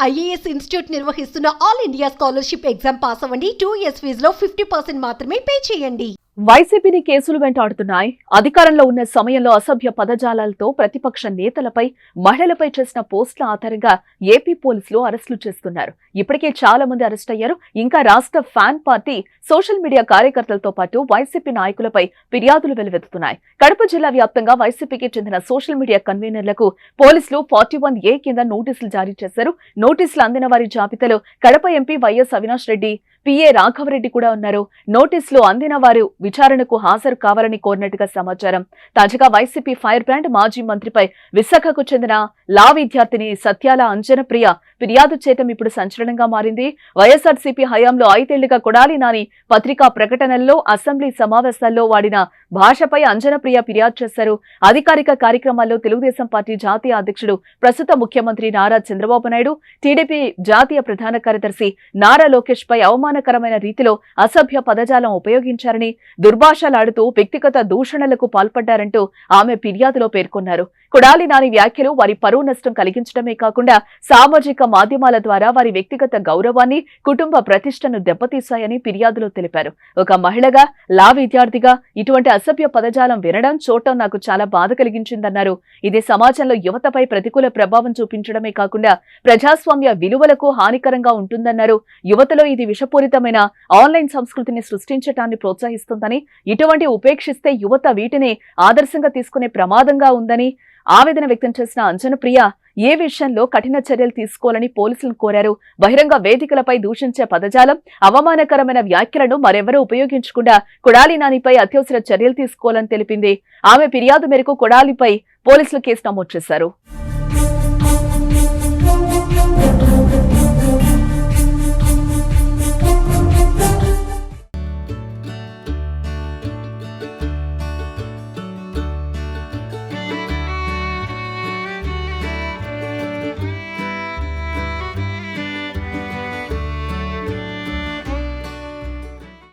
IAS institute నిర్వహిస్తున్న all India scholarship exam pass అవ్వండి. 2 years ఫీజులో 50% మాత్రమే పే చేయండి. వైసీపీని కేసులు వెంటాడుతున్నాయి. అధికారంలో ఉన్న సమయంలో అసభ్య పదజాలాలతో ప్రతిపక్ష నేతలపై, మహిళలపై చేసిన పోస్టుల ఆధారంగా ఏపీ పోలీసులు అరెస్టులు చేస్తున్నారు. ఇప్పటికే చాలా మంది అరెస్ట్ అయ్యారు. ఇంకా రాష్ట్ర ఫ్యాన్ పార్టీ, సోషల్ మీడియా కార్యకర్తలతో పాటు వైసీపీ నాయకులపై ఫిర్యాదులు వెలువెత్తుతున్నాయి. కడప జిల్లా వ్యాప్తంగా వైసీపీకి చెందిన సోషల్ మీడియా కన్వీనర్లకు పోలీసులు 41A కింద నోటీసులు జారీ చేశారు. నోటీసులు అందిన వారి జాబితాలో కడప ఎంపీ వైఎస్ అవినాష్ రెడ్డి, పిఏ రాఘవరెడ్డి కూడా ఉన్నారు. నోటీసులు అందిన వారు విచారణకు హాజరు కావాలని కోరినట్టుగా సమాచారం. తాజాగా వైసీపీ ఫైర్ బ్రాండ్ మాజీ మంత్రిపై విశాఖకు చెందిన లా విద్యార్థిని సత్యాల అంజనప్రియ ఫిర్యాదు చేయడం ఇప్పుడు సంచలనంగా మారింది. వైఎస్ఆర్సీపీ హయాంలో 5 ఏళ్లుగా కొడాలి నాని పత్రికా ప్రకటనల్లో, అసెంబ్లీ సమావేశాల్లో వాడిన భాషపై అంజనప్రియ ఫిర్యాదు చేశారు. అధికారిక కార్యక్రమాల్లో తెలుగుదేశం పార్టీ జాతీయ అధ్యక్షుడు, ప్రస్తుత ముఖ్యమంత్రి నారా చంద్రబాబు నాయుడు, టీడీపీ జాతీయ ప్రధాన కార్యదర్శి నారా లోకేష్ పై అవమానకరమైన రీతిలో అసభ్య పదజాలం ఉపయోగించారని, దుర్భాషలాడుతూ వ్యక్తిగత దూషణలకు పాల్పడ్డారంటూ ఆమె ఫిర్యాదులో పేర్కొన్నారు. కొడాలి నాని వ్యాఖ్యలు వారి పరువు నష్టం కలిగించడమే కాకుండా సామాజిక మాధ్యమాల ద్వారా వారి వ్యక్తిగత గౌరవాన్ని, కుటుంబ ప్రతిష్టను దెబ్బతీశాయని ఫిర్యాదులో తెలిపారు. ఒక మహిళగా, లా విద్యార్థిగా ఇటువంటి అసభ్య పదజాలం వినడం, చూడటం నాకు చాలా బాధ కలిగించిందన్నారు. ఇది సమాజంలో యువతపై ప్రతికూల ప్రభావం చూపించడమే కాకుండా ప్రజాస్వామ్య విలువలకు హానికరంగా ఉంటుందన్నారు. యువతలో ఇది విషపూరితమైన ఆన్లైన్ సంస్కృతిని సృష్టించటాన్ని ప్రోత్సహిస్తుందని, ఇటువంటి ఉపేక్షిస్తే యువత వీటిని ఆదర్శంగా తీసుకునే ప్రమాదంగా ఉందని ఆవేదన వ్యక్తం చేసిన అంజనప్రియ ఏ విషయంలో కఠిన చర్యలు తీసుకోవాలని పోలీసులను కోరారు. బహిరంగ వేదికలపై దూషించే పదజాలం, అవమానకరమైన వ్యాఖ్యలను మరెవరూ ఉపయోగించకుండా కొడాలి నానిపై అత్యవసర చర్యలు తీసుకోవాలని తెలిపింది. ఆమె ఫిర్యాదు మేరకు కొడాలిపై పోలీసులు కేసు నమోదు చేశారు.